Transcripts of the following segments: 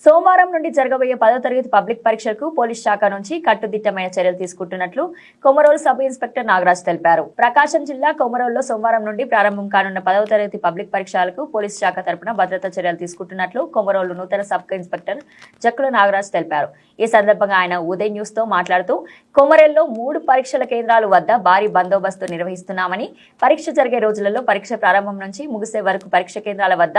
సోమవారం నుండి జరగబోయే 10వ తరగతి పబ్లిక్ పరీక్షలకు పోలీస్ శాఖ నుంచి కట్టుదిట్టమైన చర్యలు తీసుకుంటున్నట్లు కొమరోలు సబ్ ఇన్స్పెక్టర్ నాగరాజ్ తెలిపారు. ప్రకాశం జిల్లా కొమరోలులో సోమవారం నుండి ప్రారంభం కానున్న 10వ తరగతి పబ్లిక్ పరీక్షలకు పోలీస్ శాఖ తరపున భద్రతా చర్యలు తీసుకుంటున్నట్లు కొమరోలు నూతన సబ్ ఇన్స్పెక్టర్ జక్కుల నాగరాజ్ తెలిపారు. ఈ సందర్భంగా ఆయన ఉదయ్ న్యూస్ తో మాట్లాడుతూ కొమరోలులో 3 పరీక్షల కేంద్రాల వద్ద భారీ బందోబస్తు నిర్వహిస్తున్నామని, పరీక్ష జరిగే రోజులలో పరీక్ష ప్రారంభం నుంచి ముగిసే వరకు పరీక్ష కేంద్రాల వద్ద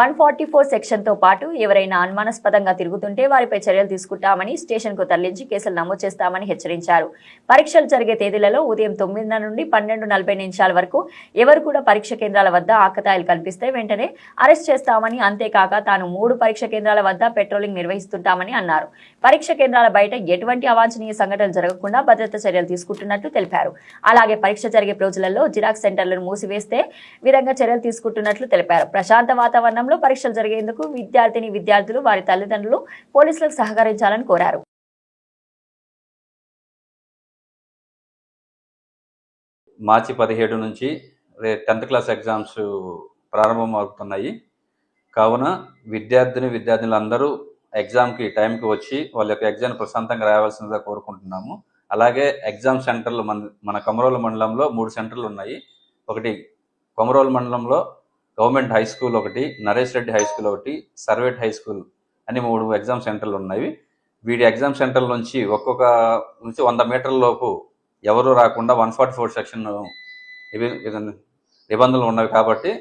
144 సెక్షన్ తో పాటు ఎవరైనా అనుమానాస్పదంగా తిరుగుతుంటే వారిపై చర్యలు తీసుకుంటామని, స్టేషన్ కు తరలించి కేసులు నమోదు చేస్తామని హెచ్చరించారు. పరీక్షలు జరిగే తేదీలలో ఉదయం 9 నుండి 12:40 వరకు ఎవరు కూడా పరీక్ష కేంద్రాల వద్ద ఆకతాయిలు కనిపిస్తే వెంటనే అరెస్ట్ చేస్తామని, అంతేకాక తాను 3 పరీక్ష కేంద్రాల వద్ద పెట్రోలింగ్ నిర్వహిస్తుంటామని అన్నారు. పరీక్ష కేంద్రాల బయట ఎటువంటి అవాంఛనీయ సంఘటనలు జరగకుండా భద్రతా చర్యలు తీసుకుంటున్నట్టు తెలిపారు. అలాగే పరీక్ష జరిగే రోజులలో జిరాక్స్ సెంటర్లను మూసివేస్తే విధంగా చర్యలు తీసుకుంటున్నట్లు తెలిపారు. ప్రశాంత వాతావరణంలో పరీక్షలు జరిగేందుకు విద్యార్థులు వారి తల్లిదండ్రులు పోలీసులకు సహకరించాలని కోరారు. మార్చి 17 నుంచి 10th క్లాస్ ఎగ్జామ్స్ ప్రారంభం అవుతున్నాయి. కావున విద్యార్థులందరూ ఎగ్జామ్కి టైంకి వచ్చి వాళ్ళ యొక్క ఎగ్జామ్ ప్రశాంతంగా రాయాల్సిందిగా కోరుకుంటున్నాము. అలాగే ఎగ్జామ్ సెంటర్లు మన కొమరోలు మండలంలో 3 సెంటర్లు ఉన్నాయి. ఒకటి కొమరోలు మండలంలో గవర్నమెంట్ హై స్కూల్ ఒకటి, నరేష్ రెడ్డి హై స్కూల్ ఒకటి, సర్వేట్ హై స్కూల్ అని 3 ఎగ్జామ్ సెంటర్లు ఉన్నాయి. వీడి ఎగ్జామ్ సెంటర్ల నుంచి 100 మీటర్ల లోపు ఎవరు రాకుండా 144 సెక్షన్ నిబంధనలు ఉన్నవి కాబట్టి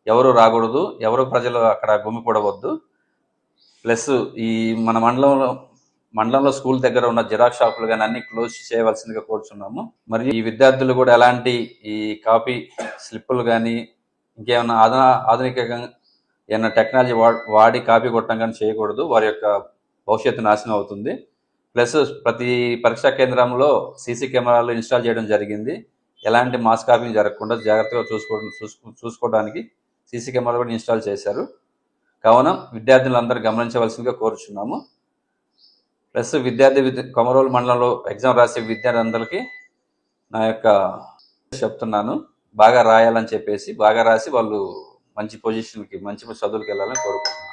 ఎవరు రాకూడదు, ఎవరు ప్రజలు అక్కడ గుమికూడవద్దు. ప్లస్ ఈ మన మండలంలో స్కూల్ దగ్గర ఉన్న జిరాక్స్ షాపులు కానీ అన్ని క్లోజ్ చేయవలసిందిగా కోరుచున్నాము. మరియు ఈ విద్యార్థులు కూడా ఎలాంటి ఈ కాపీ స్లిప్పులు కానీ ఇంకేమైనా ఆధునికంగా ఏమైనా టెక్నాలజీ వాడి కాపీ కొట్టడం కానీ చేయకూడదు. వారి యొక్క భవిష్యత్తు నాశనం అవుతుంది. ప్లస్ ప్రతి పరీక్షా కేంద్రంలో సీసీ కెమెరాలు ఇన్స్టాల్ చేయడం జరిగింది. ఎలాంటి మాస్ కాపీలు జరగకుండా జాగ్రత్తగా చూసుకోవడానికి సీసీ కెమెరాలు కూడా ఇన్స్టాల్ చేశారు. కావున విద్యార్థులందరూ గమనించవలసిందిగా కోరుచున్నాము. ప్లస్ కొమరోలు మండలంలో ఎగ్జామ్ రాసే విద్యార్థులందరికీ నా యొక్క చెప్తున్నాను, బాగా రాయాలని చెప్పేసి బాగా రాసి వాళ్ళు మంచి పొజిషన్కి మంచి చదువులకు వెళ్ళాలని కోరుకుంటున్నాను.